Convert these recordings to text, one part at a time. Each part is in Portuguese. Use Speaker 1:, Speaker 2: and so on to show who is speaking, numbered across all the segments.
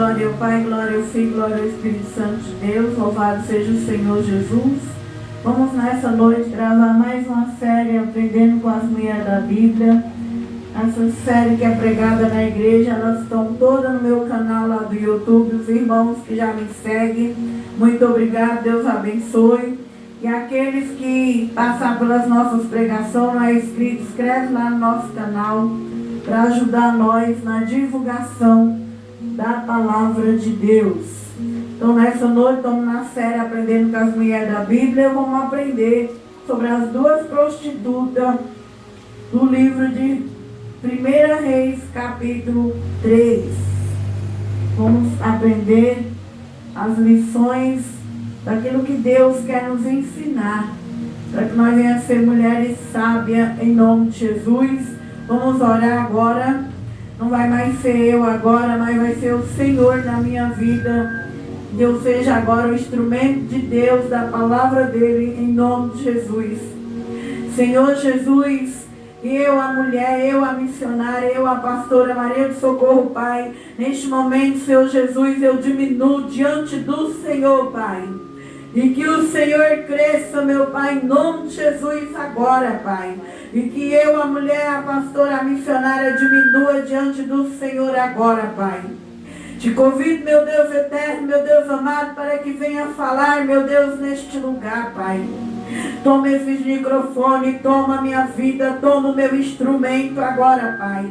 Speaker 1: Glória ao Pai, glória ao Filho, glória ao Espírito Santo de Deus. Louvado seja o Senhor Jesus. Vamos nessa noite gravar mais uma série Aprendendo com as Mulheres da Bíblia. Essa série que é pregada na igreja, elas estão todas no meu canal lá do YouTube. Os irmãos que já me seguem, muito obrigado, Deus abençoe. E aqueles que passaram pelas nossas pregações, não é inscrito, inscreve lá no nosso canal para ajudar nós na divulgação da palavra de Deus. Então nessa noite estamos na série Aprendendo com as Mulheres da Bíblia. Vamos aprender sobre as duas prostitutas do livro de 1 Reis, capítulo 3. Vamos aprender as lições daquilo que Deus quer nos ensinar, para que nós venhamos ser mulheres sábias em nome de Jesus. Vamos orar agora. Não vai mais ser eu agora, mas vai ser o Senhor na minha vida. Que eu seja agora o instrumento de Deus, da palavra dele, em nome de Jesus. Senhor Jesus, eu, a mulher, eu, a missionária, eu, a pastora Maria de Socorro, Pai. Neste momento, Senhor Jesus, eu diminuo diante do Senhor, Pai. E que o Senhor cresça, meu Pai, em nome de Jesus agora, Pai. E que eu, a mulher, a pastora, a missionária, diminua diante do Senhor agora, Pai. Te convido, meu Deus eterno, meu Deus amado, para que venha falar, meu Deus, neste lugar, Pai. Toma esse microfone, toma a minha vida, toma o meu instrumento agora, Pai.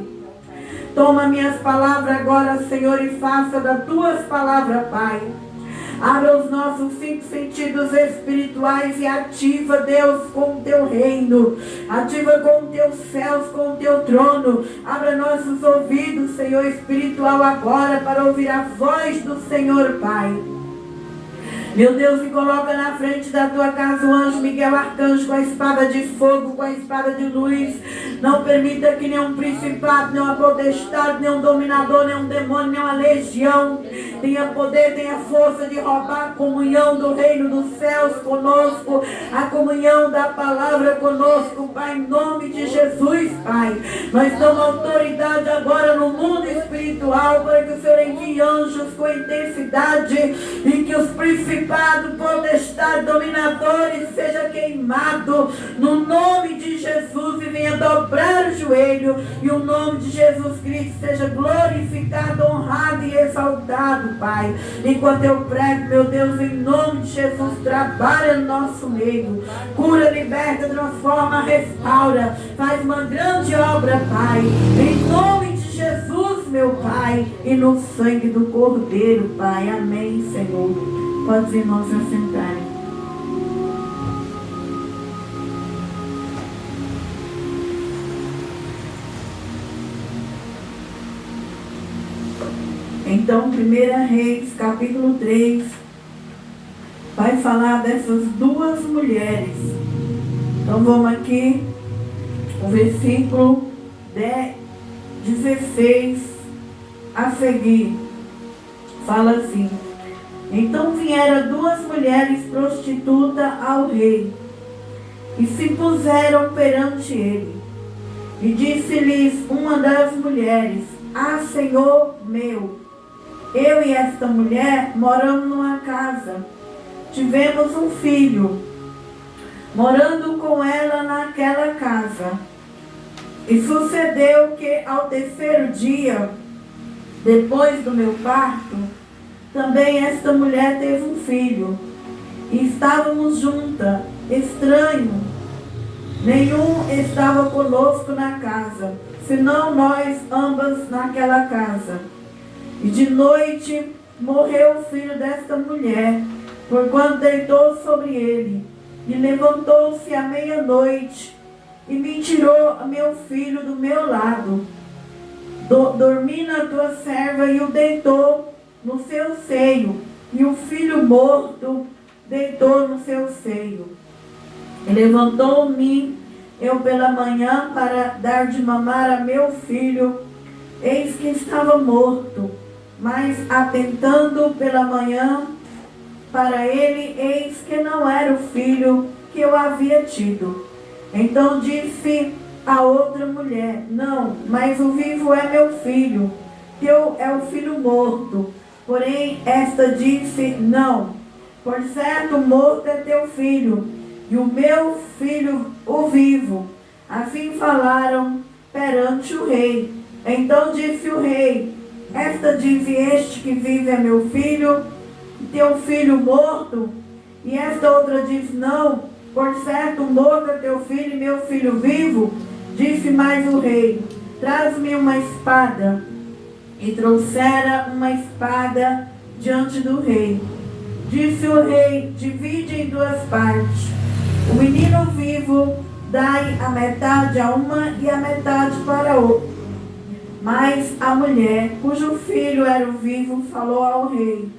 Speaker 1: Toma minhas palavras agora, Senhor, e faça das tuas palavras, Pai. Abra os nossos 5 sentidos espirituais e ativa, Deus, com o teu reino. Ativa com os teus céus, com o teu trono. Abra nossos ouvidos, Senhor, espiritual agora, para ouvir a voz do Senhor, Pai. Meu Deus, e coloca na frente da tua casa o anjo Miguel Arcanjo com a espada de fogo, com a espada de luz. Não permita que nenhum principado, nenhuma potestade, nenhum dominador, nenhum demônio, nenhuma legião tenha poder, tenha força de roubar a comunhão do reino dos céus conosco, a comunhão da palavra conosco, Pai, em nome de Jesus, Pai. Nós damos autoridade agora no mundo espiritual para que o Senhor envie anjos com intensidade e que os principados, potestades, dominadores seja queimado no nome de Jesus e venha dobrar o joelho e o nome de Jesus Cristo seja glorificado, honrado e exaltado, Pai. Enquanto eu prego, meu Deus, em nome de Jesus, trabalha no nosso meio, cura, liberta, transforma, restaura, faz uma grande obra, Pai, em nome de Jesus, meu Pai, e no sangue do Cordeiro, Pai. Amém, Senhor. Pode os irmãos se assentarem. Então, 1 Reis, capítulo 3, vai falar dessas duas mulheres. Então, vamos aqui, o versículo 16 a seguir. Fala assim: então vieram duas mulheres prostitutas ao rei, e se puseram perante ele. E disse-lhes uma das mulheres: ah, Senhor meu, eu e esta mulher moramos numa casa. Tivemos um filho, morando com ela naquela casa. E sucedeu que ao terceiro dia, depois do meu parto, também esta mulher teve um filho. E estávamos juntas, estranho. Nenhum estava conosco na casa, senão nós ambas naquela casa. E de noite morreu o filho desta mulher, porquanto deitou sobre ele. E levantou-se à meia-noite e me tirou meu filho do meu lado. Dormi na tua serva e o deitou no seu seio, e o filho morto deitou no seu seio. E levantou-me eu pela manhã para dar de mamar a meu filho, eis que estava morto. Mas atentando pela manhã para ele, eis que não era o filho que eu havia tido. Então disse a outra mulher: não, mas o vivo é meu filho, que é o filho morto. Porém, esta disse: não, por certo morto é teu filho, e o meu filho o vivo. Assim falaram perante o rei. Então disse o rei: esta diz: este que vive é meu filho, e teu filho morto. E esta outra diz: não, por certo morto é teu filho e meu filho vivo. Disse mais o rei: traz-me uma espada. E trouxera uma espada diante do rei. Disse o rei: divide em duas partes. O menino vivo dai a metade a uma e a metade para a outra. Mas a mulher, cujo filho era o vivo, falou ao rei,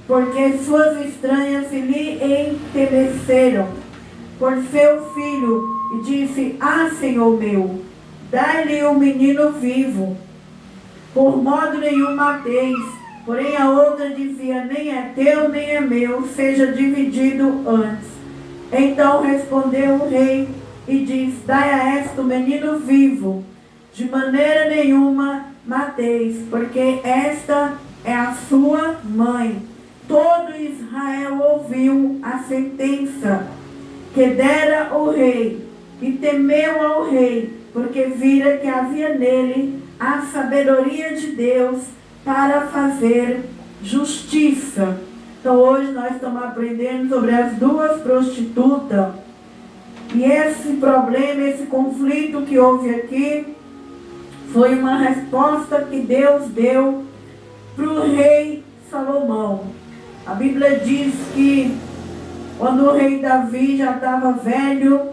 Speaker 1: porque suas estranhas lhe enterneceram por seu filho, e disse: ah, senhor meu, dai-lhe o menino vivo. Por modo nenhum mateis. Porém a outra dizia: nem é teu, nem é meu, seja dividido antes. Então respondeu o rei e disse: dai a esta o menino vivo, de maneira nenhuma mateis, porque esta é a sua mãe. Todo Israel ouviu a sentença que dera o rei, e temeu ao rei, porque vira que havia nele a sabedoria de Deus para fazer justiça. Então hoje nós estamos aprendendo sobre as duas prostitutas. E esse problema, esse conflito que houve aqui, foi uma resposta que Deus deu para o rei Salomão. A Bíblia diz que quando o rei Davi já estava velho,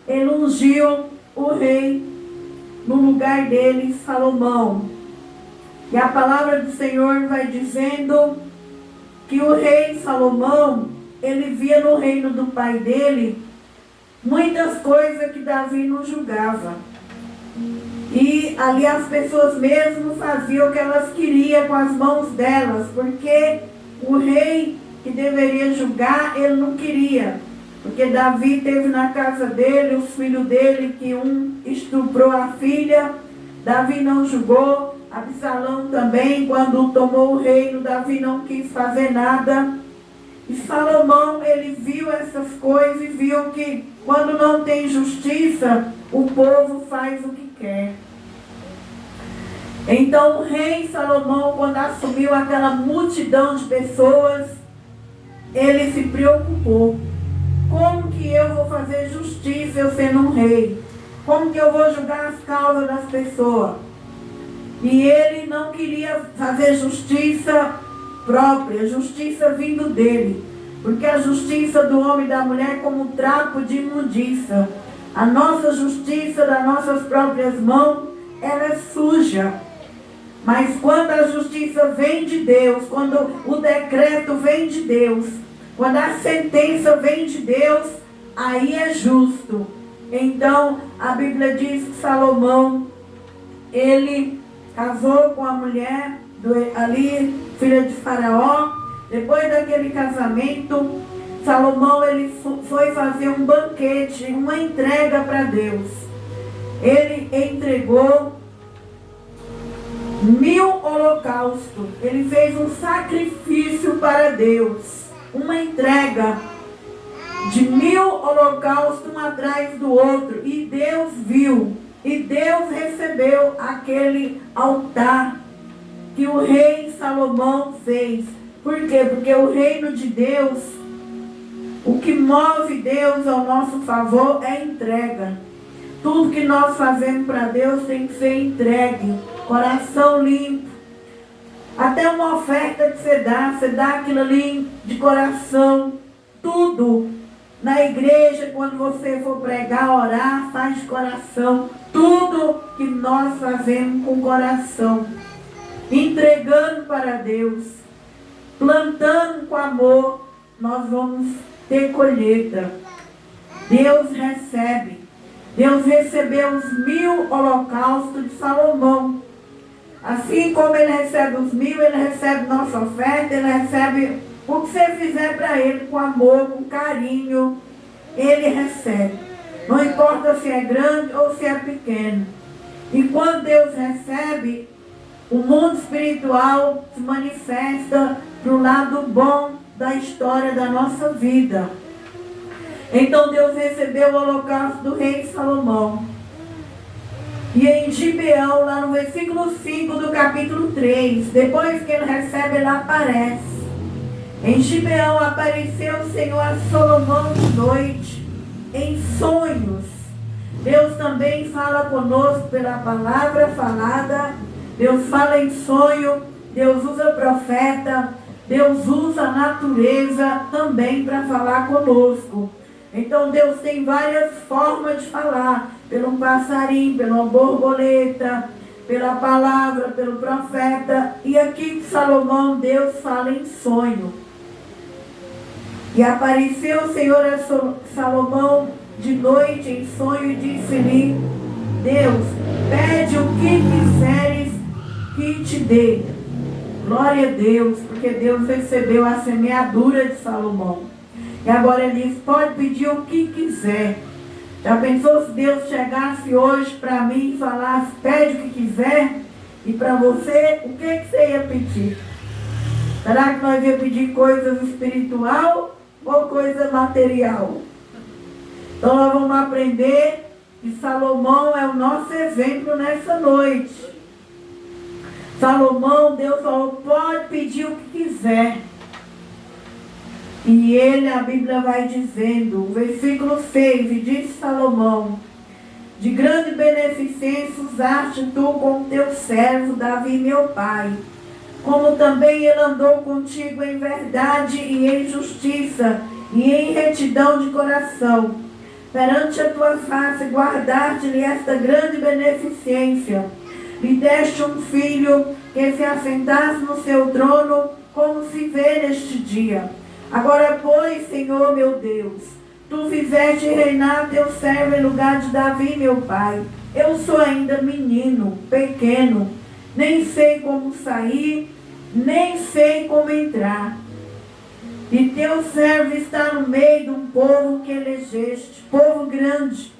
Speaker 1: ele ungiu o rei no lugar dele, Salomão. E a palavra do Senhor vai dizendo que o rei Salomão, ele via no reino do pai dele muitas coisas que Davi não julgava. E ali as pessoas mesmo faziam o que elas queriam com as mãos delas, porque o rei que deveria julgar, ele não queria. Porque Davi teve na casa dele os filhos dele, que um estuprou a filha, Davi não julgou. Absalão também, quando tomou o reino, Davi não quis fazer nada. E Salomão, ele viu essas coisas e viu que quando não tem justiça, o povo faz o que quer. Então o rei Salomão, quando assumiu aquela multidão de pessoas, ele se preocupou. Como que eu vou fazer justiça eu sendo um rei? Como que eu vou julgar as causas das pessoas? E ele não queria fazer justiça própria, justiça vindo dele. Porque a justiça do homem e da mulher é como um trapo de imundícia. A nossa justiça das nossas próprias mãos, ela é suja. Mas quando a justiça vem de Deus, quando o decreto vem de Deus, quando a sentença vem de Deus, aí é justo. Então, a Bíblia diz que Salomão, ele casou com a mulher ali, filha de Faraó. Depois daquele casamento, Salomão, ele foi fazer um banquete, uma entrega para Deus. Ele entregou 1000 holocaustos. Ele fez um sacrifício para Deus. Uma entrega de 1000 holocaustos, um atrás do outro. E Deus viu. E Deus recebeu aquele altar que o rei Salomão fez. Por quê? Porque o reino de Deus, o que move Deus ao nosso favor é entrega. Tudo que nós fazemos para Deus tem que ser entregue. Coração limpo. Até uma oferta que você dá aquilo ali de coração. Tudo. Na igreja, quando você for pregar, orar, faz de coração. Tudo que nós fazemos com coração. Entregando para Deus. Plantando com amor, nós vamos ter colheita. Deus recebe. Deus recebeu os 1000 holocaustos de Salomão. Assim como ele recebe os 1000, ele recebe nossa oferta, ele recebe o que você fizer para ele com amor, com carinho, ele recebe. Não importa se é grande ou se é pequeno. E quando Deus recebe, O mundo espiritual se manifesta para o lado bom da história da nossa vida. Então Deus recebeu o holocausto do rei Salomão. E em Gibeão, lá no versículo 5 do capítulo 3, depois que ele recebe, ele aparece. Em Gibeão apareceu o Senhor a Salomão de noite, em sonhos. Deus também fala conosco pela palavra falada. Deus fala em sonho, Deus usa profeta, Deus usa a natureza também para falar conosco. Então Deus tem várias formas de falar, pelo passarinho, pela borboleta, pela palavra, pelo profeta. E aqui Salomão, Deus fala em sonho. E apareceu o Senhor a Salomão de noite em sonho e disse-lhe: Deus, pede o que quiseres que te dê. Glória a Deus, porque Deus recebeu a semeadura de Salomão. E agora ele diz: pode pedir o que quiser. Já pensou se Deus chegasse hoje para mim e falasse: pede o que quiser? E para você, o que você ia pedir? Será que nós ia pedir coisas espiritual ou coisa material? Então nós vamos aprender que Salomão é o nosso exemplo nessa noite. Salomão, Deus falou: pode pedir o que quiser. E ele, a Bíblia vai dizendo, o versículo 6, e disse Salomão: de grande beneficência usaste tu com teu servo Davi meu pai, como também ele andou contigo em verdade e em justiça e em retidão de coração. Perante a tua face guardaste-lhe esta grande beneficência. Lhe deste um filho que se assentasse no seu trono, como se vê neste dia. Agora, pois, Senhor meu Deus, tu fizeste reinar teu servo em lugar de Davi, meu pai. Eu sou ainda menino, pequeno, nem sei como sair, nem sei como entrar. E teu servo está no meio de um povo que elegeste, povo grande,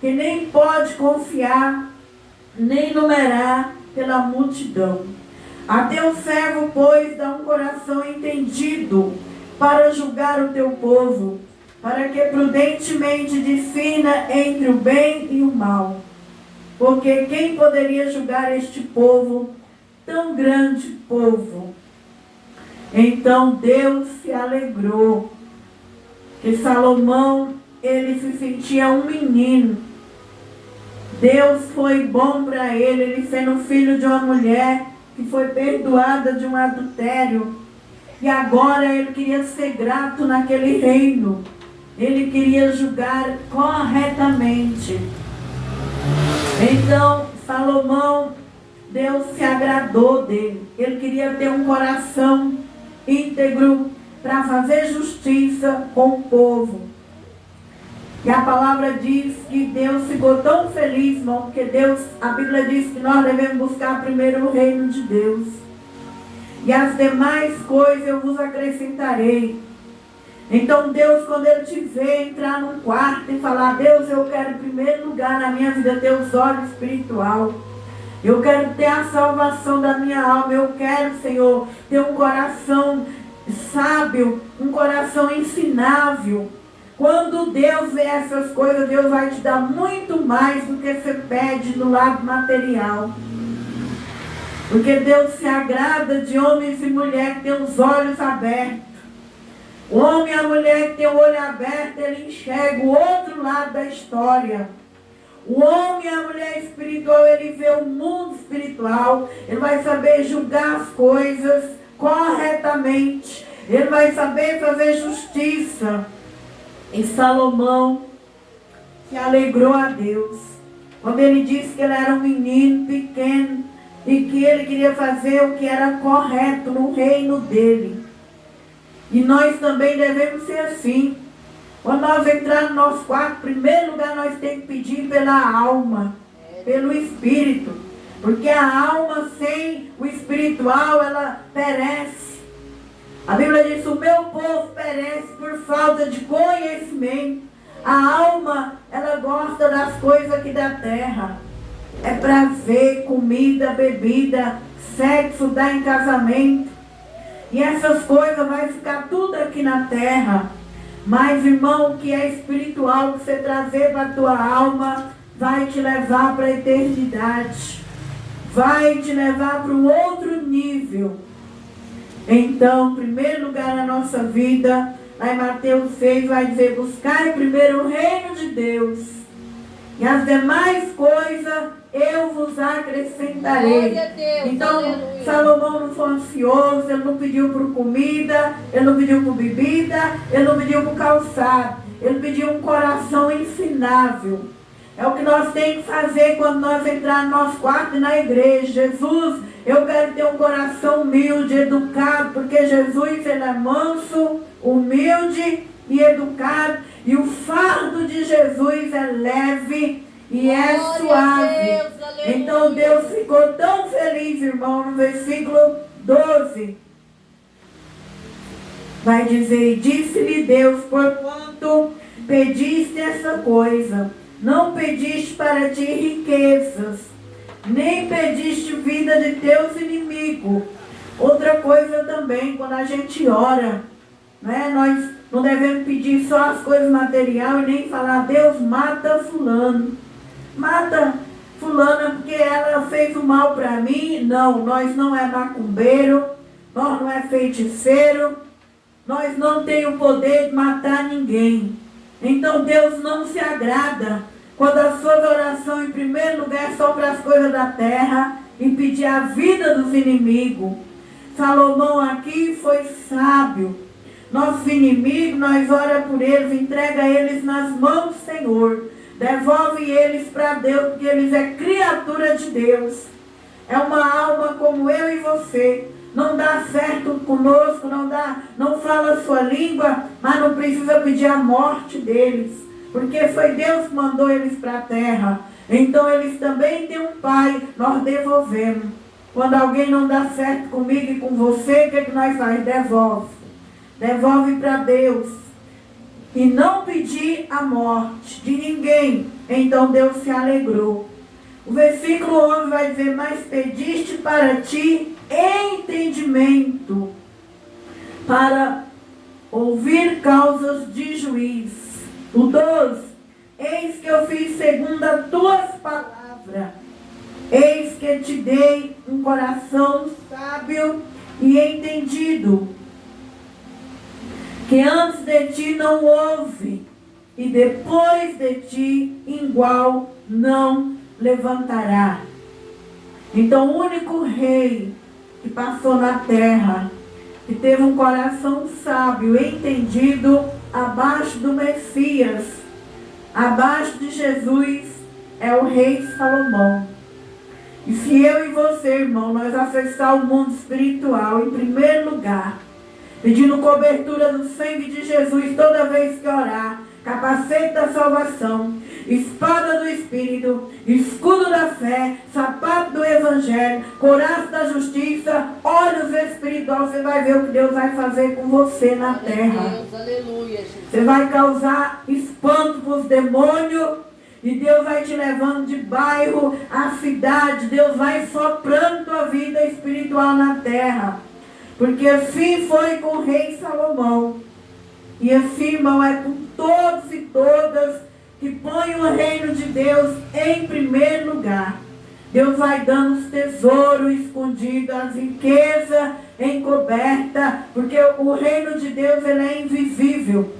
Speaker 1: que nem pode confiar, nem numerar pela multidão. A teu servo, pois, dá um coração entendido para julgar o teu povo, para que prudentemente discina entre o bem e o mal. Porque quem poderia julgar este povo, tão grande povo? Então Deus se alegrou, que Salomão, ele se sentia um menino. Deus foi bom para ele sendo filho de uma mulher que foi perdoada de um adultério. E agora ele queria ser grato naquele reino. Ele queria julgar corretamente. Então, Salomão, Deus se agradou dele. Ele queria ter um coração íntegro para fazer justiça com o povo. E a palavra diz que Deus ficou tão feliz, irmão, porque Deus, a Bíblia diz que nós devemos buscar primeiro o reino de Deus. E as demais coisas eu vos acrescentarei. Então Deus, quando Ele te vê entrar num quarto e falar: Deus, eu quero em primeiro lugar na minha vida ter os olhos espiritual. Eu quero ter a salvação da minha alma. Eu quero, Senhor, ter um coração sábio, um coração ensinável. Quando Deus vê essas coisas, Deus vai te dar muito mais do que você pede no lado material. Porque Deus se agrada de homens e mulheres que têm os olhos abertos. O homem e a mulher que tem o olho aberto, ele enxerga o outro lado da história. O homem e a mulher espiritual, ele vê o mundo espiritual. Ele vai saber julgar as coisas corretamente. Ele vai saber fazer justiça. E Salomão se alegrou a Deus quando ele disse que ele era um menino pequeno e que ele queria fazer o que era correto no reino dele. E nós também devemos ser assim. Quando nós entrarmos no nosso quarto, em primeiro lugar nós temos que pedir pela alma, pelo espírito. Porque a alma sem o espiritual, ela perece. A Bíblia diz: o meu povo perece por falta de conhecimento. A alma, ela gosta das coisas aqui da terra. é prazer, comida, bebida, sexo, dar em casamento. E essas coisas vai ficar tudo aqui na terra. Mas, irmão, o que é espiritual, que você trazer para a tua alma, vai te levar para a eternidade. Vai te levar para um outro nível. Então, em primeiro lugar na nossa vida, lá em Mateus 6 vai dizer: buscai primeiro o reino de Deus, e as demais coisas eu vos acrescentarei.
Speaker 2: Glória a Deus,
Speaker 1: então,
Speaker 2: aleluia.
Speaker 1: Salomão não foi ansioso, ele não pediu por comida, ele não pediu por bebida, ele não pediu por calçado, ele pediu um coração ensinável. É o que nós temos que fazer quando nós entrarmos no nosso quarto e na igreja. Jesus, eu quero ter um coração humilde, educado, porque Jesus, ele é manso, humilde e educado. E o fardo de Jesus é leve e é suave. Então Deus ficou tão feliz, irmão, no versículo 12. Vai dizer: disse-lhe Deus, porquanto pediste essa coisa, não pediste para ti riquezas, nem pediste vida de teus inimigos. Outra coisa também, quando a gente ora, né, nós não devemos pedir só as coisas materiais e nem falar: Deus, mata fulano. Mata fulana porque ela fez o mal para mim. Não, nós não é macumbeiro, nós não é feiticeiro, nós não temos o poder de matar ninguém. Então Deus não se agrada quando as suas orações, em primeiro lugar, são para as coisas da terra e pedir a vida dos inimigos. Salomão aqui foi sábio. Nossos inimigos, nós oramos por eles, entrega eles nas mãos do Senhor. Devolve eles para Deus, porque eles é criatura de Deus. É uma alma como eu e você. Não dá certo conosco, não fala a sua língua, mas não precisa pedir a morte deles, porque foi Deus que mandou eles para a terra. Então eles também têm um pai, nós devolvemos. Quando alguém não dá certo comigo e com você, o que nós fazemos? Devolve. Devolve para Deus. E não pedir a morte de ninguém. Então Deus se alegrou. O versículo 11 vai dizer: mas pediste para ti entendimento, para ouvir causas de juiz. O 12: eis que eu fiz segundo as tuas palavras. Eis que te dei um coração sábio e entendido, que antes de ti não houve, e depois de ti igual não levantará. Então o único rei que passou na terra, que teve um coração sábio e entendido, abaixo do Messias, abaixo de Jesus, é o rei Salomão. E se eu e você, irmão, nós acessar o mundo espiritual, em primeiro lugar, pedindo cobertura do sangue de Jesus toda vez que orar, capacete da salvação, espada do Espírito, escudo da fé, sapato do Evangelho, couraça da justiça, olhos espirituais, você vai ver o que Deus vai fazer com você na terra.
Speaker 2: Aleluia,
Speaker 1: você vai causar espanto para os demônios, e Deus vai te levando de bairro a cidade. Deus vai soprando tua vida espiritual na terra. Porque assim foi com o rei Salomão. E assim, irmão, é com todos e todas que põem o reino de Deus em primeiro lugar. Deus vai dando os tesouros escondidos, as riquezas encobertas, porque o reino de Deus, ele é invisível.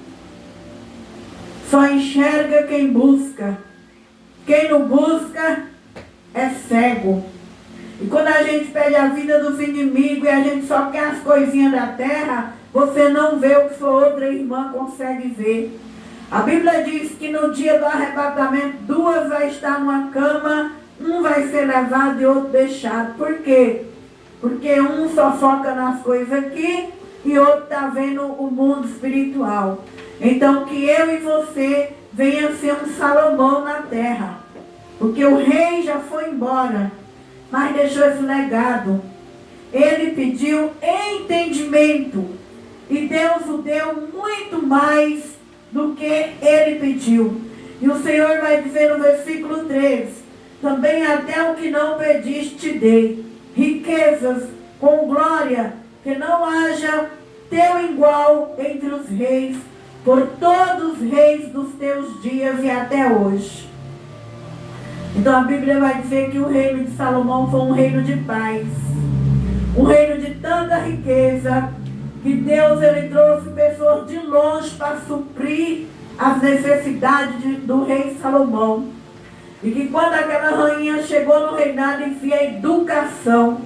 Speaker 1: Só enxerga quem busca. Quem não busca é cego. E quando a gente pede a vida dos inimigos e a gente só quer as coisinhas da terra, você não vê o que sua outra irmã consegue ver. A Bíblia diz que no dia do arrebatamento, duas vai estar numa cama, um vai ser levado e outro deixado. Por quê? Porque um só foca nas coisas aqui e outro está vendo o mundo espiritual. Então que eu e você venha ser um Salomão na terra. Porque o rei já foi embora, mas deixou esse legado. Ele pediu entendimento. E Deus o deu muito mais do que ele pediu. E o Senhor vai dizer no versículo 13: também até o que não pediste te dei, riquezas com glória, que não haja teu igual entre os reis, por todos os reis dos teus dias e até hoje. Então a Bíblia vai dizer que o reino de Salomão foi um reino de paz, um reino de tanta riqueza, que Deus ele trouxe pessoas de longe para suprir as necessidades do rei Salomão. E que quando aquela rainha chegou no reinado e via a educação,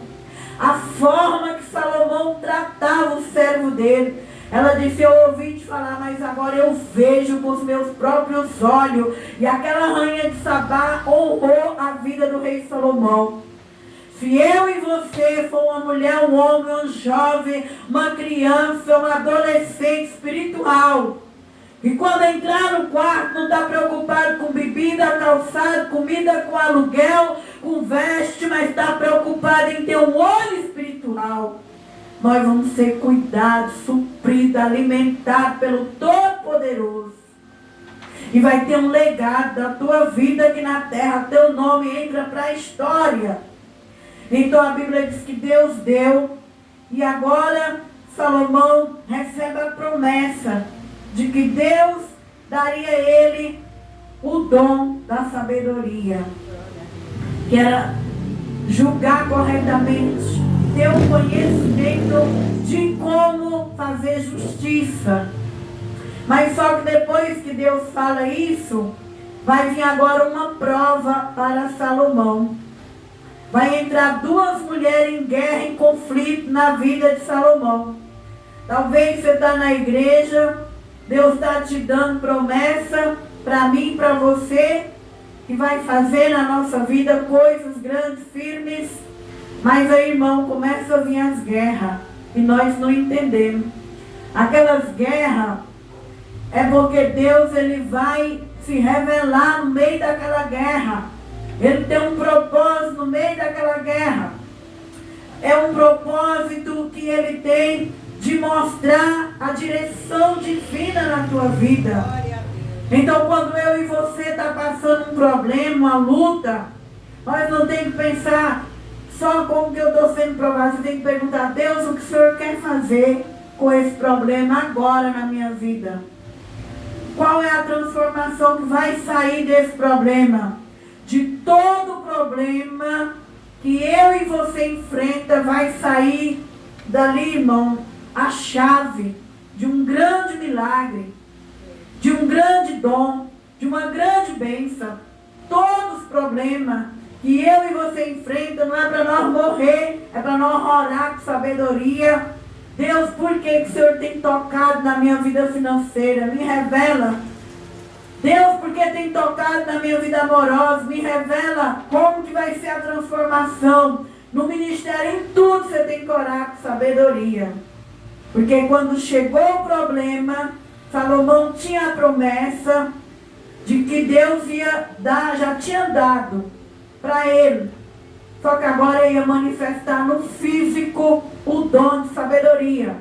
Speaker 1: a forma que Salomão tratava o servo dele, ela disse: eu ouvi te falar, mas agora eu vejo com os meus próprios olhos. E aquela rainha de Sabá honrou a vida do rei Salomão. Se eu e você for uma mulher, um homem, um jovem, uma criança, um adolescente espiritual, e quando entrar no quarto não está preocupado com bebida, calçado, comida, com aluguel, com veste, mas está preocupado em ter um olho espiritual, nós vamos ser cuidados, supridos, alimentados pelo Todo-Poderoso. E vai ter um legado da tua vida aqui na terra, teu nome entra para a história. Então a Bíblia diz que Deus deu, e agora Salomão recebe a promessa de que Deus daria a ele o dom da sabedoria, que era julgar corretamente, ter um conhecimento de como fazer justiça. Mas só que depois que Deus fala isso, vai vir agora uma prova para Salomão. Vai entrar duas mulheres em guerra, em conflito na vida de Salomão. Talvez você está na igreja, Deus está te dando promessa para mim e para você, que vai fazer na nossa vida coisas grandes, firmes. Mas aí, irmão, começa a vir as guerras e nós não entendemos. Aquelas guerras é porque Deus ele vai se revelar no meio daquela guerra. Ele tem um propósito no meio daquela guerra. É um propósito que ele tem de mostrar a direção divina na tua vida. Então, quando eu e você está passando um problema, uma luta, nós não temos que pensar só como que eu estou sendo provado. Você tem que perguntar: Deus, o que o Senhor quer fazer com esse problema agora na minha vida? Qual é a transformação que vai sair desse problema? De todo problema que eu e você enfrenta, vai sair dali, irmão, a chave de um grande milagre, de um grande dom, de uma grande bênção. Todos os problemas que eu e você enfrenta não é para nós morrer, é para nós orar com sabedoria. Deus, por que o Senhor tem tocado na minha vida financeira? Me revela. Deus, porque tem tocado na minha vida amorosa, me revela como que vai ser a transformação. No ministério, em tudo você tem que orar com sabedoria. Porque quando chegou o problema, Salomão tinha a promessa de que Deus ia dar, já tinha dado para ele. Só que agora ia manifestar no físico o dom de sabedoria.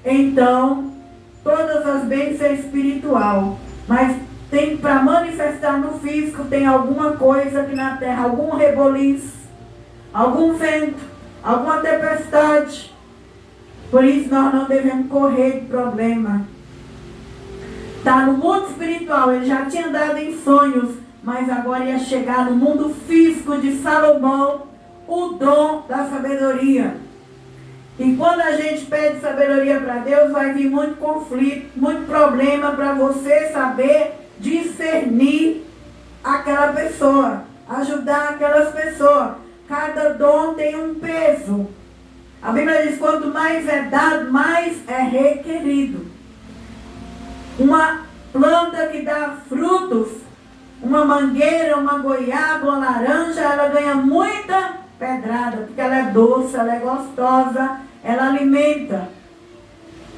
Speaker 1: Então, todas as bênçãos espiritual. Mas tem para manifestar no físico, tem alguma coisa aqui na terra, algum reboliço, algum vento, alguma tempestade. Por isso nós não devemos correr de problema. Está no mundo espiritual, ele já tinha dado em sonhos, mas agora ia chegar no mundo físico de Salomão o dom da sabedoria. E quando a gente pede sabedoria para Deus, vai vir muito conflito, muito problema para você saber discernir aquela pessoa, ajudar aquelas pessoas. Cada dom tem um peso. A Bíblia diz: quanto mais é dado, mais é requerido. Uma planta que dá frutos, uma mangueira, uma goiaba, uma laranja, ela ganha muita pedrada, porque ela é doce, ela é gostosa, ela alimenta.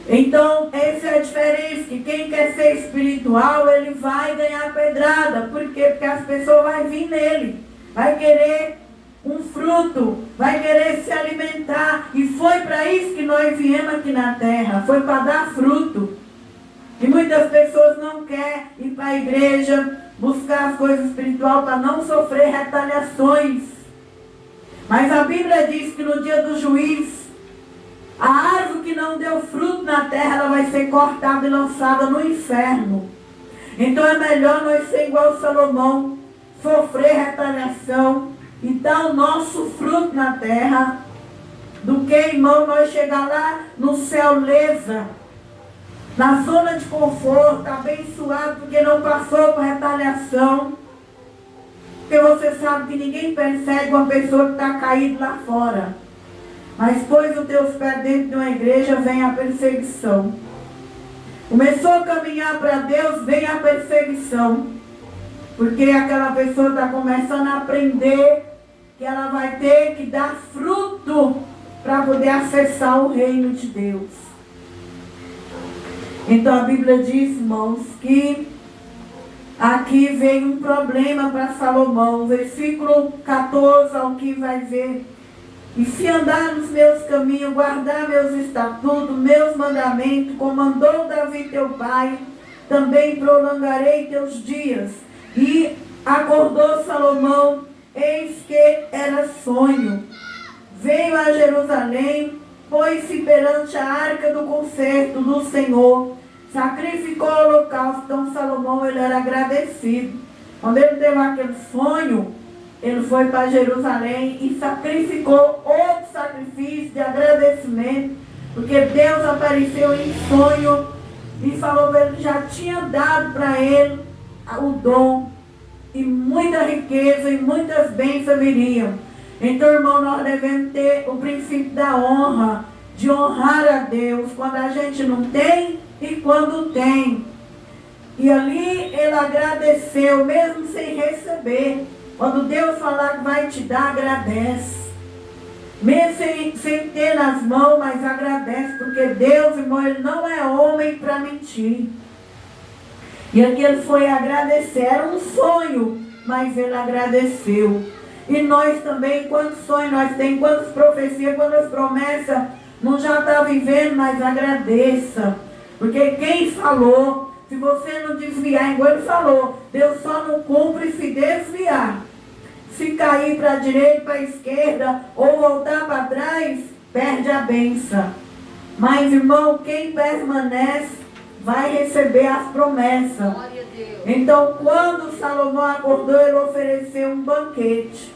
Speaker 1: Então, essa é a diferença, que quem quer ser espiritual, ele vai ganhar pedrada. Por quê? Porque as pessoas vão vir nele, vai querer um fruto, vai querer se alimentar. E foi para isso que nós viemos aqui na terra, foi para dar fruto. E muitas pessoas não querem ir para a igreja, buscar as coisas espirituais para não sofrer retaliações. Mas a Bíblia diz que no dia do juízo, a árvore que não deu fruto na terra, ela vai ser cortada e lançada no inferno. Então é melhor nós ser igual Salomão, sofrer retaliação e dar o nosso fruto na terra, do que, irmão, nós chegar lá no céu lesa, na zona de conforto, abençoado, porque não passou por retaliação. Porque você sabe que ninguém persegue uma pessoa que está caída lá fora. Mas pôs os teus pés dentro de uma igreja, vem a perseguição. Começou a caminhar para Deus, vem a perseguição. Porque aquela pessoa está começando a aprender que ela vai ter que dar fruto para poder acessar o reino de Deus. Então a Bíblia diz, irmãos, que aqui veio um problema para Salomão. Versículo 14, ao que vai ver. E se andar nos meus caminhos, guardar meus estatutos, meus mandamentos, como mandou Davi teu pai, também prolongarei teus dias. E acordou Salomão, eis que era sonho. Veio a Jerusalém, pôs-se perante a arca do concerto do Senhor, sacrificou o holocausto. Então Salomão, ele era agradecido. Quando ele teve aquele sonho, ele foi para Jerusalém e sacrificou outro sacrifício de agradecimento, porque Deus apareceu em sonho e falou para ele que já tinha dado para ele o dom, e muita riqueza e muitas bênçãos viriam. Então, irmão, nós devemos ter o princípio da honra, de honrar a Deus quando a gente não tem e quando tem. E ali ele agradeceu, mesmo sem receber. Quando Deus falar que vai te dar, agradece. Mesmo sem ter nas mãos, mas agradece, porque Deus, irmão, ele não é homem para mentir. E aqui ele foi agradecer, era um sonho, mas ele agradeceu. E nós também, quantos sonhos nós temos, quantas profecias, quantas promessas, não já está vivendo, mas agradeça. Porque quem falou, se você não desviar, igual ele falou, Deus só não cumpre se desviar. Se cair para a direita, para a esquerda, ou voltar para trás, perde a bênção. Mas, irmão, quem permanece, vai receber as promessas. Então, quando Salomão acordou, ele ofereceu um banquete.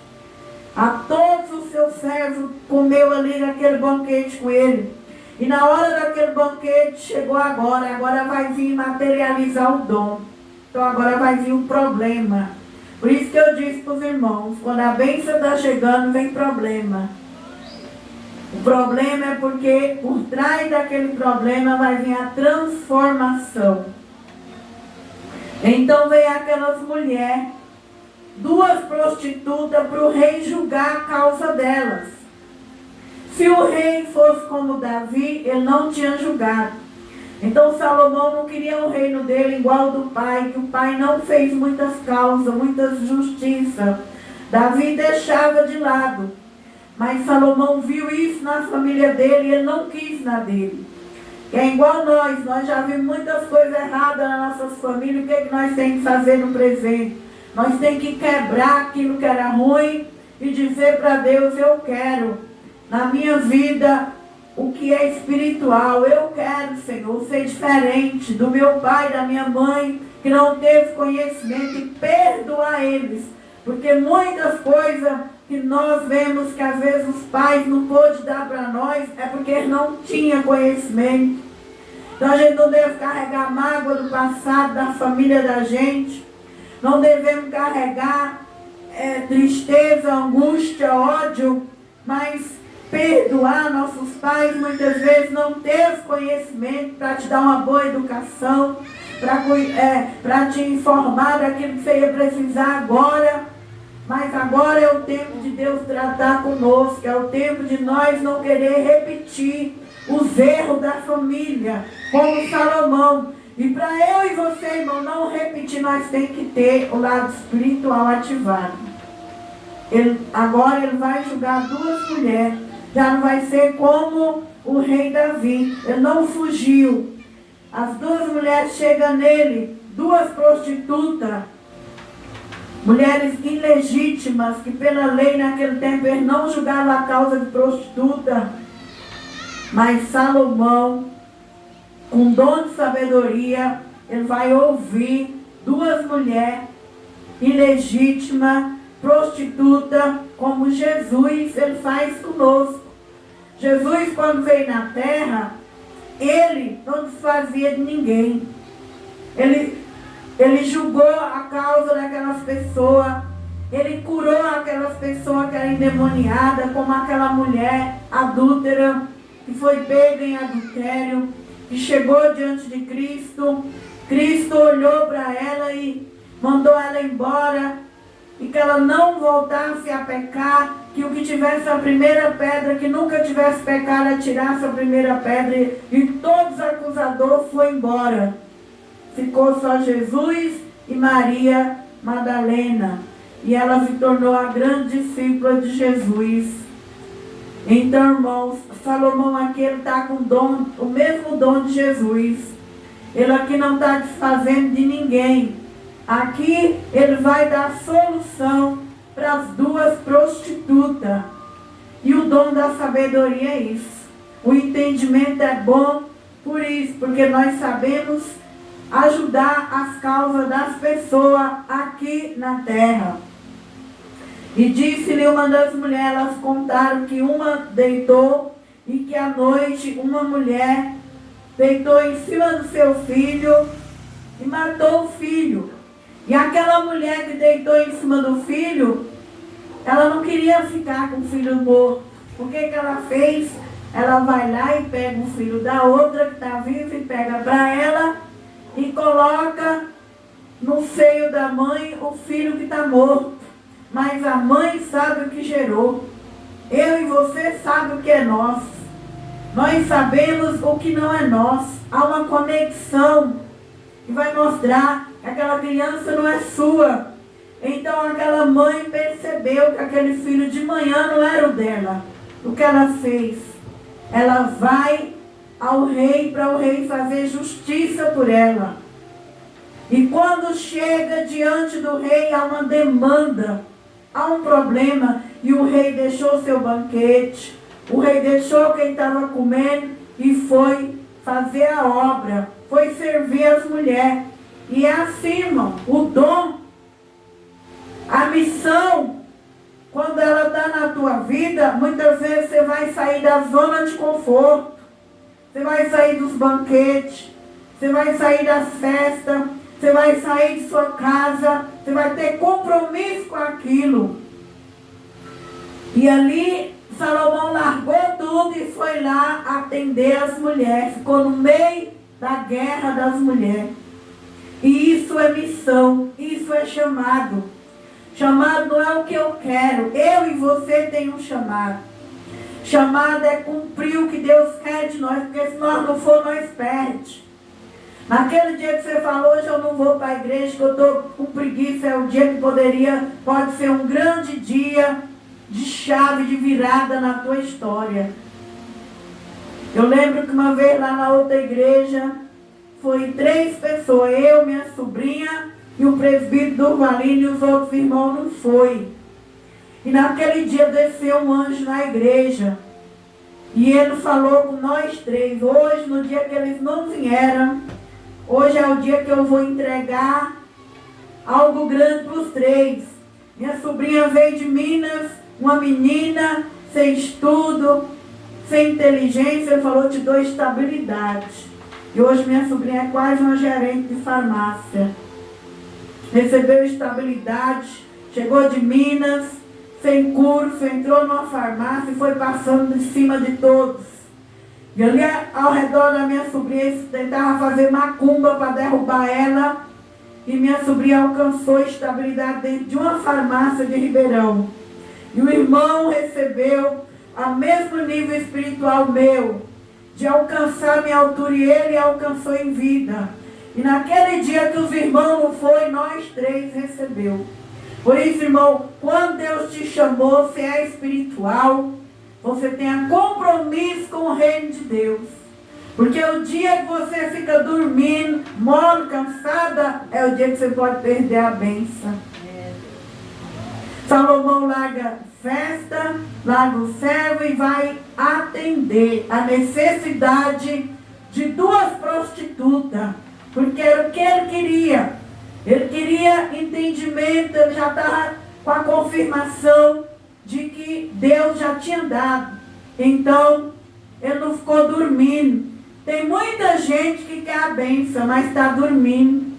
Speaker 1: A todos os seus servos comeu ali naquele banquete com ele. E na hora daquele banquete, chegou agora vai vir materializar o dom. Então agora vai vir um problema. Por isso que eu disse para os irmãos, quando a bênção está chegando, vem problema. O problema é porque por trás daquele problema vai vir a transformação. Então veio aquelas mulheres, duas prostitutas, para o rei julgar a causa delas. Se o rei fosse como Davi, ele não tinha julgado. Então Salomão não queria o reino dele igual ao do pai, que o pai não fez muitas causas, muitas justiças. Davi deixava de lado. Mas Salomão viu isso na família dele e ele não quis na dele. É igual nós já vimos muitas coisas erradas nas nossas famílias. O que é que nós temos que fazer no presente? Nós temos que quebrar aquilo que era ruim e dizer para Deus, eu quero na minha vida o que é espiritual. Eu quero, Senhor, ser diferente do meu pai, da minha mãe, que não teve conhecimento, e perdoar eles. Porque muitas coisas que nós vemos que às vezes os pais não pôde dar para nós, é porque eles não tinham conhecimento. Então a gente não deve carregar mágoa do passado, da família da gente. Não devemos carregar tristeza, angústia, ódio, mas perdoar. Nossos pais muitas vezes não teve conhecimento para te dar uma boa educação, para te informar daquilo que você ia precisar agora. Mas agora é o tempo de Deus tratar conosco, é o tempo de nós não querer repetir os erros da família, como Salomão. E para eu e você, irmão, não repetir, nós temos que ter o lado espiritual ativado. Agora ele vai julgar duas mulheres, já não vai ser como o rei Davi, ele não fugiu. As duas mulheres chegam nele, duas prostitutas, mulheres ilegítimas, que pela lei naquele tempo eles não julgavam a causa de prostituta. Mas Salomão, com dom de sabedoria, ele vai ouvir duas mulheres ilegítimas, prostituta, como Jesus ele faz conosco. Jesus, quando veio na terra, ele não desfazia de ninguém. Ele julgou a causa daquelas pessoas. Ele curou aquelas pessoas que eram endemoniadas, como aquela mulher adúltera, que foi pega em adultério, que chegou diante de Cristo. Cristo olhou para ela e mandou ela embora, e que ela não voltasse a pecar, que o que tivesse a primeira pedra, que nunca tivesse pecado, atirasse a primeira pedra, e todos os acusadores foram embora. Ficou só Jesus e Maria Madalena, e ela se tornou a grande discípula de Jesus. Então, irmãos, Salomão aqui está com o mesmo dom de Jesus. Ele aqui não está desfazendo de ninguém. Aqui ele vai dar solução para as duas prostitutas. E o dom da sabedoria é isso. O entendimento é bom por isso, porque nós sabemos ajudar as causas das pessoas aqui na terra. E disse-lhe uma das mulheres, elas contaram que uma deitou e que à noite uma mulher deitou em cima do seu filho e matou o filho. E aquela mulher que deitou em cima do filho, ela não queria ficar com o filho morto. O que ela fez? Ela vai lá e pega o filho da outra que está viva e pega para ela e coloca no seio da mãe o filho que está morto. Mas a mãe sabe o que gerou. Eu e você sabem o que é nosso. Nós sabemos o que não é nosso. Há uma conexão que vai mostrar que aquela criança não é sua. Então aquela mãe percebeu que aquele filho de manhã não era o dela. O que ela fez? Ela vai ao rei, para o rei fazer justiça por ela. E quando chega diante do rei, há uma demanda, há um problema, e o rei deixou seu banquete, o rei deixou quem estava comendo e foi fazer a obra, foi servir as mulheres. E é assim, irmão, o dom, a missão, quando ela está na tua vida, muitas vezes você vai sair da zona de conforto, você vai sair dos banquetes, você vai sair das festas, você vai sair de sua casa, você vai ter compromisso com aquilo. E ali, Salomão largou tudo e foi lá atender as mulheres. Ficou no meio da guerra das mulheres. E isso é missão, isso é chamado. Chamado não é o que eu quero. Eu e você tem um chamado. Chamado é cumprir o que Deus quer de nós, porque se nós não for, nós perde. Naquele dia que você falou, hoje eu não vou para a igreja, que eu estou com preguiça, é o dia que pode ser um grande dia de chave, de virada na tua história. Eu lembro que uma vez lá na outra igreja, foi 3 pessoas, eu, minha sobrinha e o presbítero Durvalino, e os outros irmãos não foi. E naquele dia desceu um anjo na igreja, e ele falou com nós 3, hoje, no dia que eles não vieram, hoje é o dia que eu vou entregar algo grande para os 3. Minha sobrinha veio de Minas, uma menina, sem estudo, sem inteligência. Ele falou, te dou estabilidade. E hoje minha sobrinha é quase uma gerente de farmácia. Recebeu estabilidade, chegou de Minas, sem curso, entrou numa farmácia e foi passando de cima de todos. E ali ao redor da minha sobrinha, eles tentavam fazer macumba para derrubar ela. E minha sobrinha alcançou estabilidade dentro de uma farmácia de Ribeirão. E o irmão recebeu ao mesmo nível espiritual meu, de alcançar minha altura, e ele alcançou em vida. E naquele dia que os irmãos não foram, nós 3 recebeu. Por isso, irmão, quando Deus te chamou, você é espiritual, você tenha compromisso com o reino de Deus. Porque o dia que você fica dormindo, mole, cansada, é o dia que você pode perder a bênção. Salomão larga festa, larga o servo e vai atender a necessidade de duas prostitutas, porque era o que ele queria. Ele queria entendimento, ele já estava com a confirmação de que Deus já tinha dado. Então, ele não ficou dormindo. Tem muita gente que quer a bênção, mas está dormindo.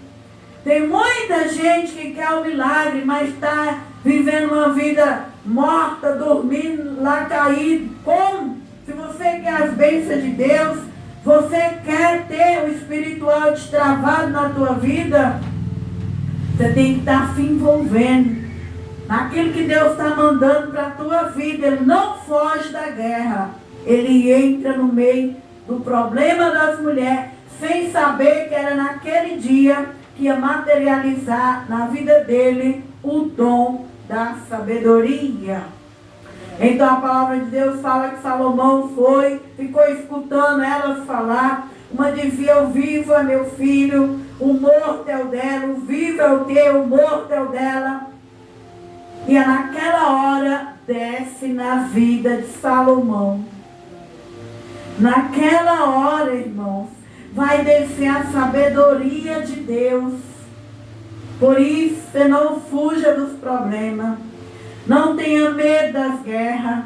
Speaker 1: Tem muita gente que quer o milagre, mas está vivendo uma vida morta, dormindo, lá caído. Como? Se você quer as bênçãos de Deus, você quer ter o espiritual destravado na tua vida, você tem que estar se envolvendo naquilo que Deus está mandando para a tua vida. Ele não foge da guerra. Ele entra no meio do problema das mulheres, sem saber que era naquele dia que ia materializar na vida dele o dom da sabedoria. Então a palavra de Deus fala que Salomão ficou escutando elas falar. Uma dizia: o vivo é meu filho, o morto é o dela, o vivo é o teu, o morto é o dela. E naquela hora desce na vida de Salomão. Naquela hora, irmãos, vai descer a sabedoria de Deus. Por isso, você não fuja dos problemas. Não tenha medo das guerras.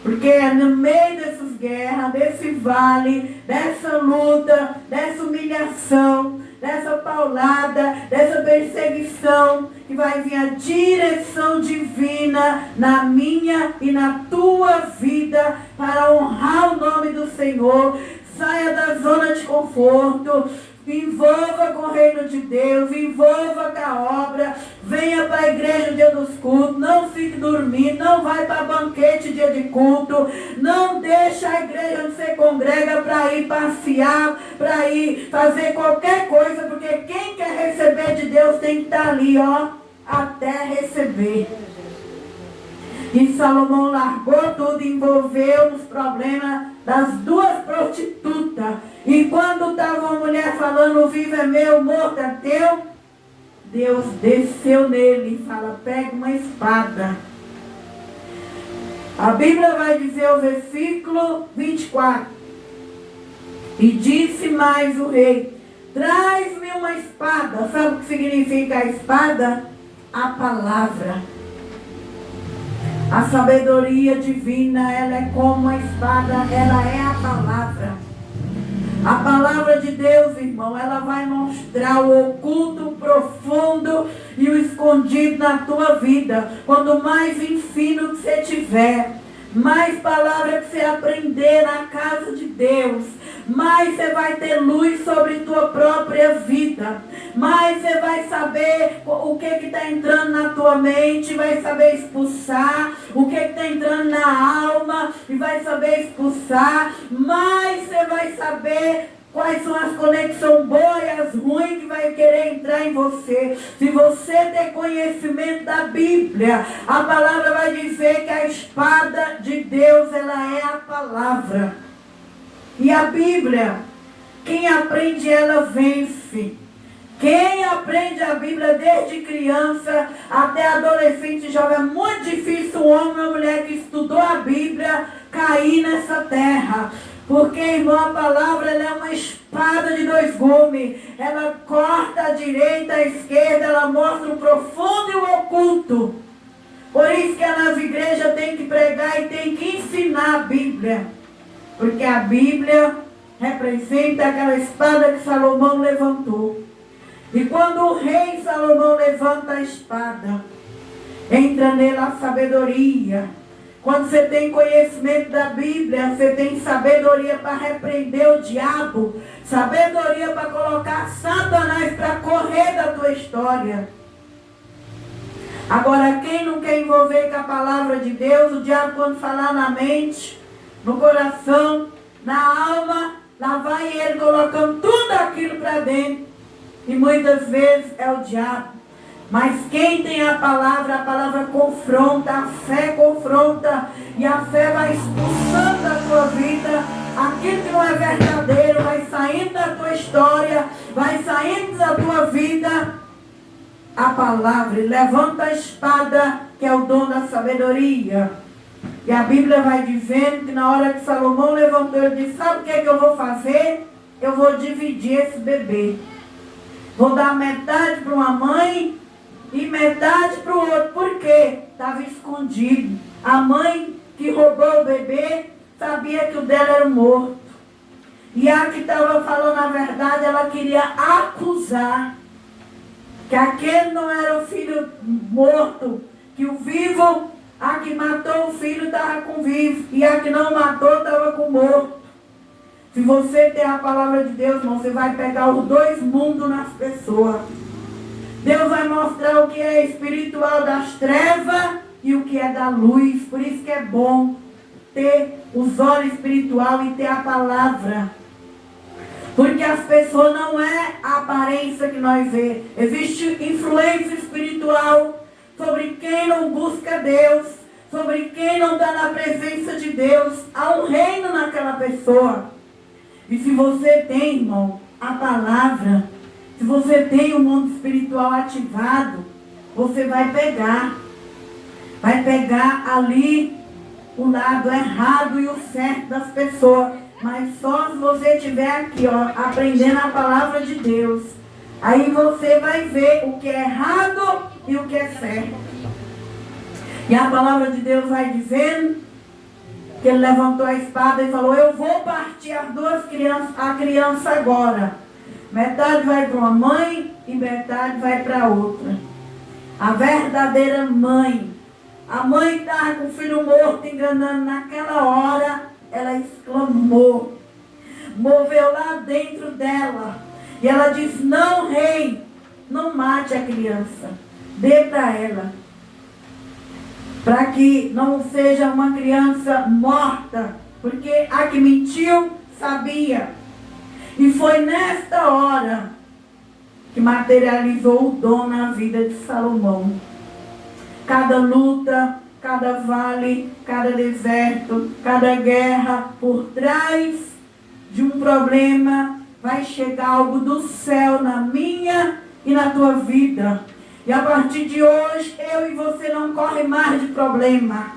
Speaker 1: Porque é no meio dessas guerras, desse vale, dessa luta, dessa humilhação, dessa paulada, dessa perseguição, que vai vir a direção divina na minha e na tua vida para honrar o nome do Senhor. Saia da zona de conforto, envolva com o reino de Deus, envolva com a obra, venha para a igreja no dia dos cultos, não fique dormindo, não vai para banquete dia de culto, não deixa a igreja onde você congrega para ir passear, para ir fazer qualquer coisa, porque quem quer receber de Deus tem que estar ali, até receber. E Salomão largou tudo, envolveu nos problemas das duas prostitutas. E quando estava uma mulher falando: o vivo é meu, o morto é teu, Deus desceu nele e fala: pega uma espada. A Bíblia vai dizer o versículo 24. E disse mais o rei: traz-me uma espada. Sabe o que significa a espada? A palavra. A sabedoria divina, ela é como a espada, ela é a palavra. A palavra de Deus, irmão, ela vai mostrar o oculto, o profundo e o escondido na tua vida. Quanto mais ensino que você tiver, mais palavra que você aprender na casa de Deus, mais você vai ter luz sobre tua própria vida, mais você vai saber o que está entrando na tua mente, vai saber expulsar o que está entrando na alma e vai saber expulsar, mais você vai saber quais são as conexões boas e as ruins que vai querer entrar em você. Se você ter conhecimento da Bíblia, a palavra vai dizer que a espada de Deus, ela é a palavra. E a Bíblia, quem aprende ela vence. Quem aprende a Bíblia desde criança até adolescente e jovem, é muito difícil um homem ou uma mulher que estudou a Bíblia cair nessa terra. Porque, irmão, a palavra ela é uma espada de dois gumes. Ela corta a direita, a esquerda, ela mostra o profundo e o oculto. Por isso que nas igrejas tem que pregar e tem que ensinar a Bíblia. Porque a Bíblia representa aquela espada que Salomão levantou. E quando o rei Salomão levanta a espada, entra nela a sabedoria. Quando você tem conhecimento da Bíblia, você tem sabedoria para repreender o diabo, sabedoria para colocar Satanás para correr da tua história. Agora, quem não quer envolver com a palavra de Deus, o diabo, quando falar na mente, no coração, na alma, lá vai ele colocando tudo aquilo para dentro. E muitas vezes é o diabo. Mas quem tem a palavra confronta, a fé confronta, e a fé vai expulsando da tua vida aquilo que não é verdadeiro, vai saindo da tua história, vai saindo da tua vida. A palavra, levanta a espada que é o dom da sabedoria. E a Bíblia vai dizendo que na hora que Salomão levantou, ele disse, sabe o que eu vou fazer? Eu vou dividir esse bebê. Vou dar metade para uma mãe e metade para o outro. Por quê? Estava escondido. A mãe que roubou o bebê sabia que o dela era morto. E a que estava falando a verdade, ela queria acusar que aquele não era o filho morto, que o vivo, a que matou o filho estava com o vivo, e a que não matou estava com o morto. Se você tem a palavra de Deus, irmão, você vai pegar os dois mundos nas pessoas. Deus vai mostrar o que é espiritual das trevas e o que é da luz. Por isso que é bom ter os olhos espirituais e ter a palavra. Porque as pessoas não é a aparência que nós vemos. Existe influência espiritual sobre quem não busca Deus, sobre quem não está na presença de Deus. Há um reino naquela pessoa. E se você tem, irmão, a palavra, se você tem o mundo espiritual ativado, você vai pegar ali o lado errado e o certo das pessoas. Mas só se você estiver aqui, ó, aprendendo a palavra de Deus, aí você vai ver o que é errado e o que é certo. E a palavra de Deus vai dizendo que ele levantou a espada e falou, eu vou partir as duas crianças, a criança agora. Metade vai para uma mãe e metade vai para outra. A verdadeira mãe. A mãe estava com o filho morto, enganando. Naquela hora, ela exclamou. Moveu lá dentro dela. E ela disse, não, rei, não mate a criança. Dê para ela. Para que não seja uma criança morta. Porque a que mentiu sabia. E foi nesta hora que materializou o dom na vida de Salomão. Cada luta, cada vale, cada deserto, cada guerra, por trás de um problema, vai chegar algo do céu na minha e na tua vida. E a partir de hoje, eu e você não correm mais de problema.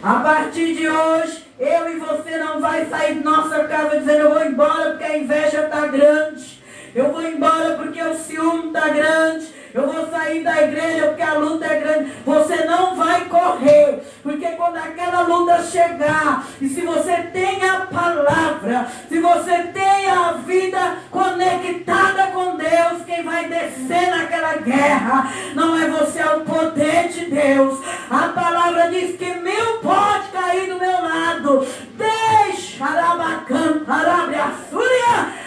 Speaker 1: A partir de hoje, eu e você não vai sair de nossa casa dizendo, eu vou embora porque a inveja está grande. Eu vou embora porque o ciúme está grande. Eu vou sair da igreja porque a luta é grande. Você não vai correr. Porque quando aquela luta chegar, e se você tem a palavra, se você tem a vida conectada com Deus, quem vai descer naquela guerra não é você, é o poder de Deus. A palavra diz que 1000 pode cair do meu lado, deixa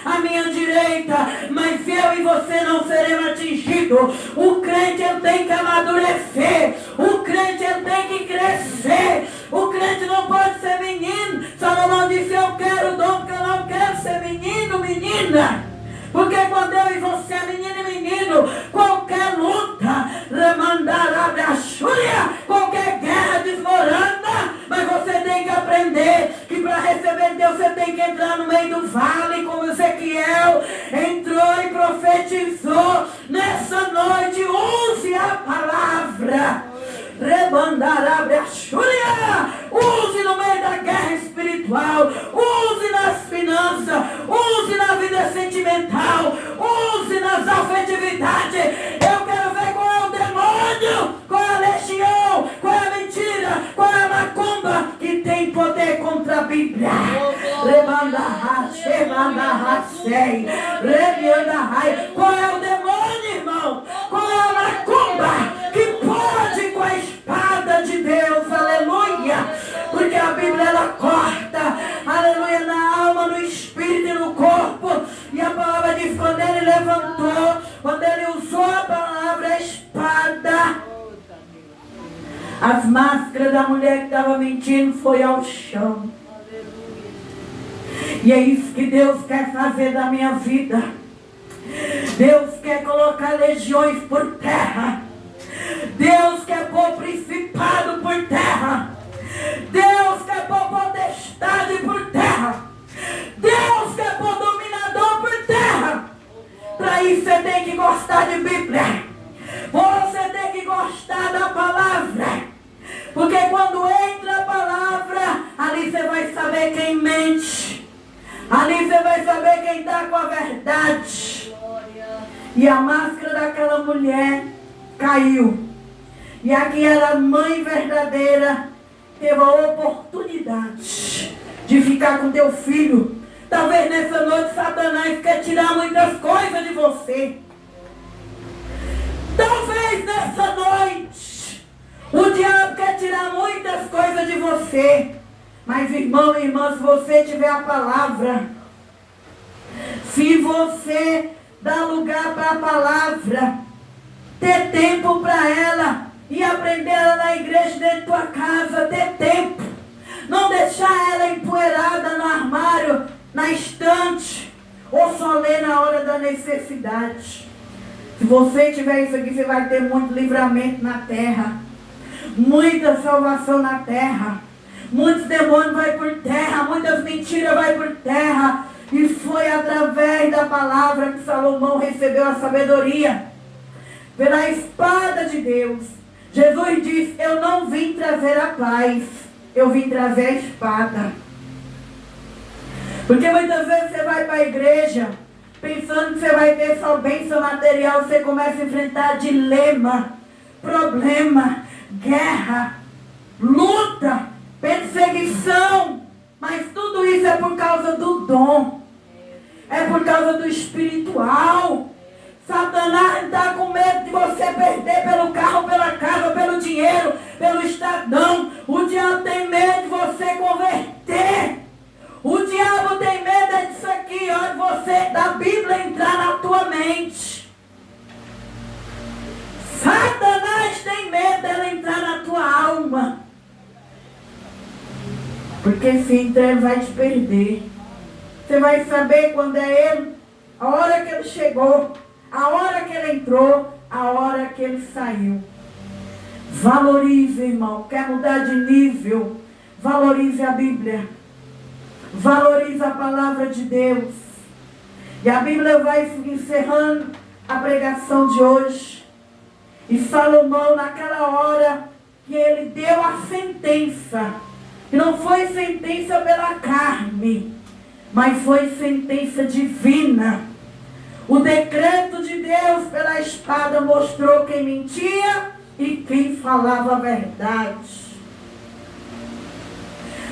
Speaker 1: a minha direita, mas eu e você não seremos atingidos. O crente ele tem que amadurecer, o crente ele tem que crescer, o crente não pode ser menino. Salomão disse, eu quero dom porque eu não quero ser menino, menina. Porque quando eu e você é menino e menino, qualquer luta, qualquer guerra desmorona, mas você tem que aprender que para receber Deus você tem que entrar no meio do vale, como Ezequiel entrou e profetizou. Nessa noite, use a palavra. Use no meio da guerra espiritual, use nas finanças, use na vida sentimental, use nas afetividades. Eu quero ver qual é o demônio, qual é a legião, qual é a mentira, qual é a macumba que tem poder contra a Bíblia. Qual é o demônio, irmão? Qual é a macumba que pode com a espada de Deus? Aleluia! Porque a Bíblia ela corta, aleluia, na alma, no espírito e no corpo. E a palavra diz, quando ele levantou, quando ele usou a palavra, a espada, as máscaras da mulher que estava mentindo foi ao chão. E é isso que Deus quer fazer da minha vida. Deus quer colocar legiões por terra. Deus quer pôr principado por terra. Deus quer pôr potestade por terra. Deus quer pôr dominador por terra. Para isso você tem que gostar de Bíblia. Você tem que gostar gostar da palavra. Porque quando entra a palavra, ali você vai saber quem mente. Ali você vai saber quem está com a verdade. E a máscara daquela mulher caiu. E aqui era a mãe verdadeira, teve a oportunidade de ficar com teu filho. Talvez nessa noite Satanás quer tirar muitas coisas de você. Talvez nessa noite o diabo quer tirar muitas coisas de você. Mas irmão e irmã, se você tiver a palavra, se você dar lugar para a palavra, ter tempo para ela e aprender ela na igreja dentro da tua casa, ter tempo. Não deixar ela empoeirada no armário, na estante, ou só ler na hora da necessidade. Se você tiver isso aqui, você vai ter muito livramento na terra, muita salvação na terra, muitos demônios vai por terra, muitas mentiras vai por terra. E foi através da palavra que Salomão recebeu a sabedoria, pela espada de Deus. Jesus disse: eu não vim trazer a paz, eu vim trazer a espada. Porque muitas vezes você vai para a igreja pensando que você vai ter só bênção material. Você começa a enfrentar dilema, problema, guerra, luta, perseguição. Mas tudo isso é por causa do dom, é por causa do espiritual. Satanás está com medo de você perder pelo carro, pela casa, pelo dinheiro, pelo estadão. O diabo tem medo de você converter. O diabo tem medo disso aqui, ó, de você, da Bíblia entrar na tua mente. Satanás tem medo dela entrar na tua alma. Porque se entrar, ele vai te perder. Você vai saber quando é ele, a hora que ele chegou, a hora que ele entrou, a hora que ele saiu. Valorize, irmão. Quer mudar de nível? Valorize a Bíblia. Valorize a palavra de Deus. E a Bíblia vai encerrando a pregação de hoje. E Salomão, naquela hora que ele deu a sentença, que não foi sentença pela carne, mas foi sentença divina. O decreto de Deus pela espada mostrou quem mentia e quem falava a verdade.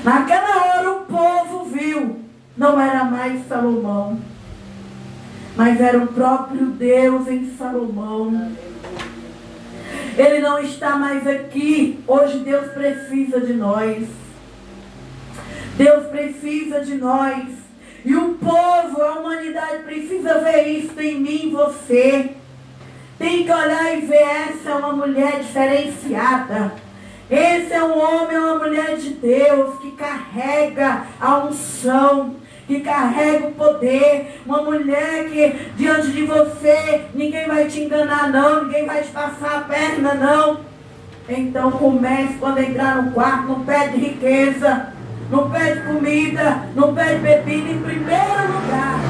Speaker 1: Naquela hora o povo viu, não era mais Salomão, mas era o próprio Deus em Salomão. Ele não está mais aqui. Hoje Deus precisa de nós. Deus precisa de nós. E o povo, a humanidade precisa ver isso em mim e você. Tem que olhar e ver, essa é uma mulher diferenciada. Esse é um homem, uma mulher de Deus, que carrega a unção, que carrega o poder. Uma mulher que diante de você, ninguém vai te enganar não, ninguém vai te passar a perna não. Então comece, quando entrar no quarto, não pede riqueza, não pede comida, não pede bebida. Em primeiro lugar,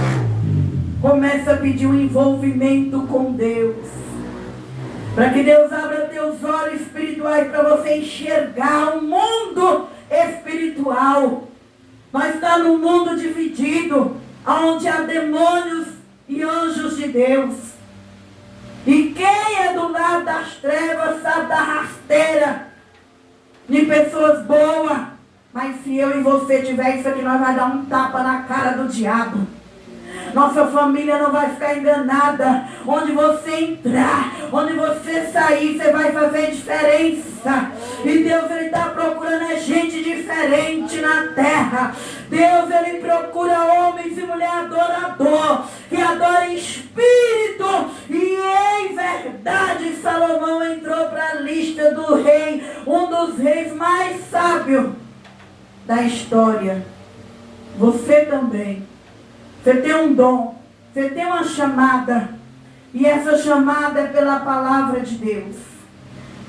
Speaker 1: comece a pedir um envolvimento com Deus. Para que Deus abra teus olhos espirituais para você enxergar o mundo espiritual. Nós estamos num mundo dividido, onde há demônios e anjos de Deus. E quem é do lado das trevas sabe da rasteira de pessoas boas. Mas se eu e você tiver isso aqui, nós vamos dar um tapa na cara do diabo. Nossa família não vai ficar enganada. Onde você entrar, onde você sair, você vai fazer diferença. E Deus, Ele está procurando gente diferente na terra. Deus, Ele procura homens e mulheres adorador, que adora em espírito e em verdade. Salomão entrou para a lista do rei, um dos reis mais sábios da história. Você também. Você tem um dom, você tem uma chamada, e essa chamada é pela palavra de Deus.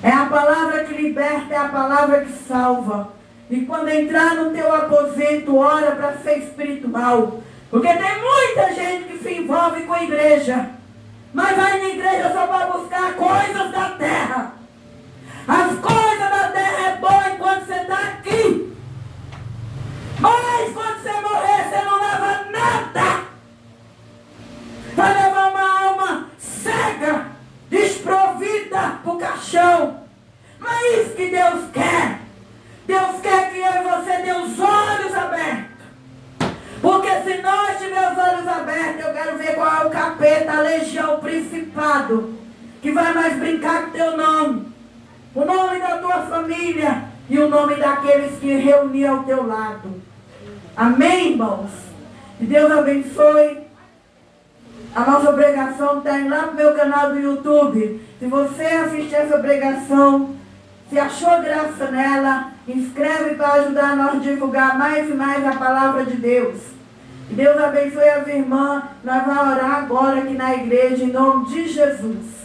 Speaker 1: É a palavra que liberta, é a palavra que salva. E quando entrar no teu aposento, ora para ser espiritual. Porque tem muita gente que se envolve com a igreja, mas vai na igreja só para buscar coisas da terra. Vai levar uma alma cega, desprovida para o caixão. Mas é isso que Deus quer. Deus quer que eu e você dê os olhos abertos. Porque se nós tivermos os olhos abertos, eu quero ver qual é o capeta, a legião, o principado, que vai mais brincar com teu nome, o nome da tua família e o nome daqueles que reuniam ao teu lado. Amém, irmãos? Que Deus abençoe. A nossa pregação está indo lá no meu canal do YouTube. Se você assistir essa pregação, se achou graça nela, inscreve para ajudar nós a divulgar mais e mais a palavra de Deus. Que Deus abençoe as irmãs. Nós vamos orar agora aqui na igreja, em nome de Jesus.